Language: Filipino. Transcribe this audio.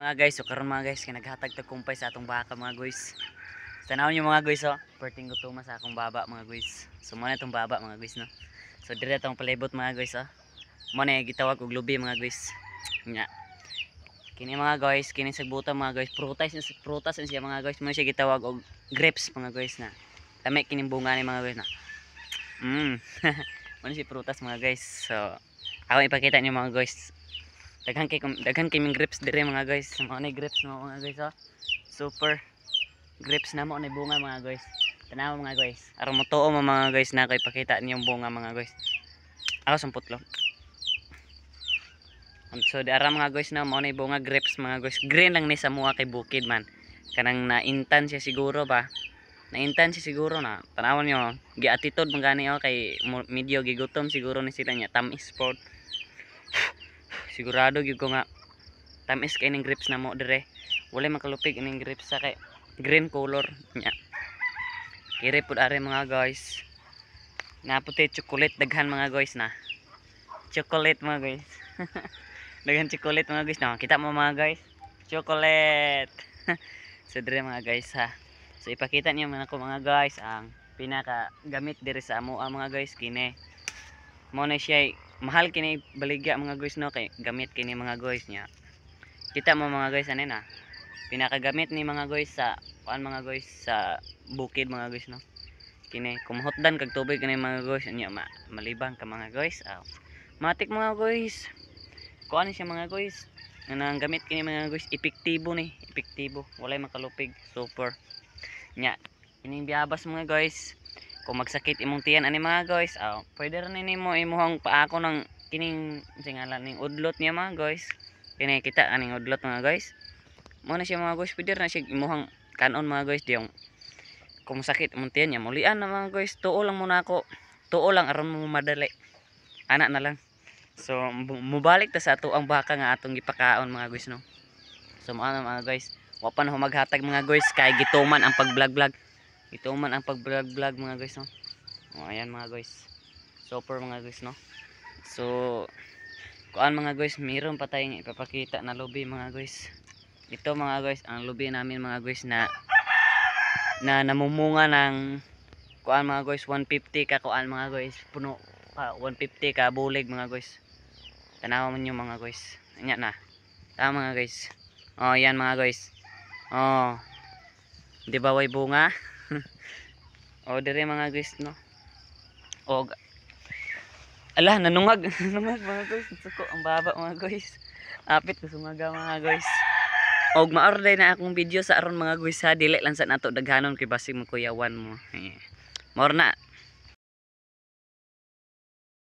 Mga guys, so karon mga guys, kay naghatag tag kumpay sa atong baka mga guys. Tanawon niyo mga guys, oh. Perting gutuma sa akong baba mga guys. So mo na itong baba mga guys, no. So dire tong palibot mga guys, oh. Mo na gitawag og lubi mga guys. Nya. Kini mga guys, kini sagbuta mga guys, prutas siya mga guys. Mo siya gitawag og grapes mga guys na. Tami kining bunga ni mga guys na. Mo si prutas mga guys. So ako ipakita niyo mga guys. Daghan kaming grapes dire mga guys. Mao ni grapes mo mga guys, oh. Super grapes na mo ni bunga mga guys. Tanaw mga guys. Aron mo tuo mo mga guys na kay pakita niyong bunga mga guys. Ako sampot lo. So di ara mga guys na mao ni bunga grapes mga guys. Green lang ni sa mua kay bukid man. Kanang naintan siya siguro ba. Naintan siya siguro na. Tanawon niyo, giatitude man gani oh kay medyo gigutom siguro ni sila nya tamis sport. Sigurado gyud ko nga tamis kay ning grapes na mo dire. Wala makalupig ning grapes sa kay green color nya. Kiri pud are mga guys. Naputi chocolate daghan mga guys na. Chocolate mga guys. Daghan chocolate mga guys na. Kita mo mga guys. Chocolate. So dire mga guys ha. So ipakita niyo man ako mga guys ang pinaka gamit dire sa amo mga guys kini. Mo na siya mahal kini baligya mga guys no kay gamit kini mga guys nya. Kita mo mga guys ani na. Pinakagamit ni mga guys sa kuan mga guys sa bukid mga guys no. Kini kumahotdan kag tubig kini mga guys nya malibang ka mga guys. Matik mga guys. Kuan siya mga guys. Nang gamit kini mga guys epektibo ni, epektibo. Walay makalupig, super. Nya, ining biabas mga guys. Kung magsakit imong tiyan ani mga guys, pwede rin nimo imuhang paako ng kining singalan ning udlot niya mga guys. Kini kita aning udlot mga guys. Mo na siya mga guys, pwede na siya imuhang kanon mga guys diyong kung sakit imong tiyan niya mulian na mga guys. Tuo lang muna ako. Tuo lang aron mo madali. Ana na lang. So mubalik ta sa ato ang baka nga atong gipakaon mga guys no. So maano mga guys, wa pa na maghatag mga guys kay gituman ang pag-vlog-vlog. Gituman ang pag-vlog-vlog mga guys no. Ayan mga guys. Super mga guys no. So kuan mga guys, meron pa tayong ipapakita na lobby mga guys. Ito mga guys, ang lobby namin mga guys na namumunga ng kuan mga guys 150 ka kuan mga guys. Puno 150 ka bulig mga guys. Tanawan niyo mga guys. Anya na. Tama mga guys. Oh, yan mga guys. Oh. Di ba way bunga? Oh, dire mga guys no. Oh. Ala, nanungag. Nanungag mga guys. Suko ang baba mga guys. Apit ko sumaga mga guys. Og ma-order na akong video sa aron mga guys ha. Dili lang sa nato daghanon kay basig mo kuyawan mo. More na.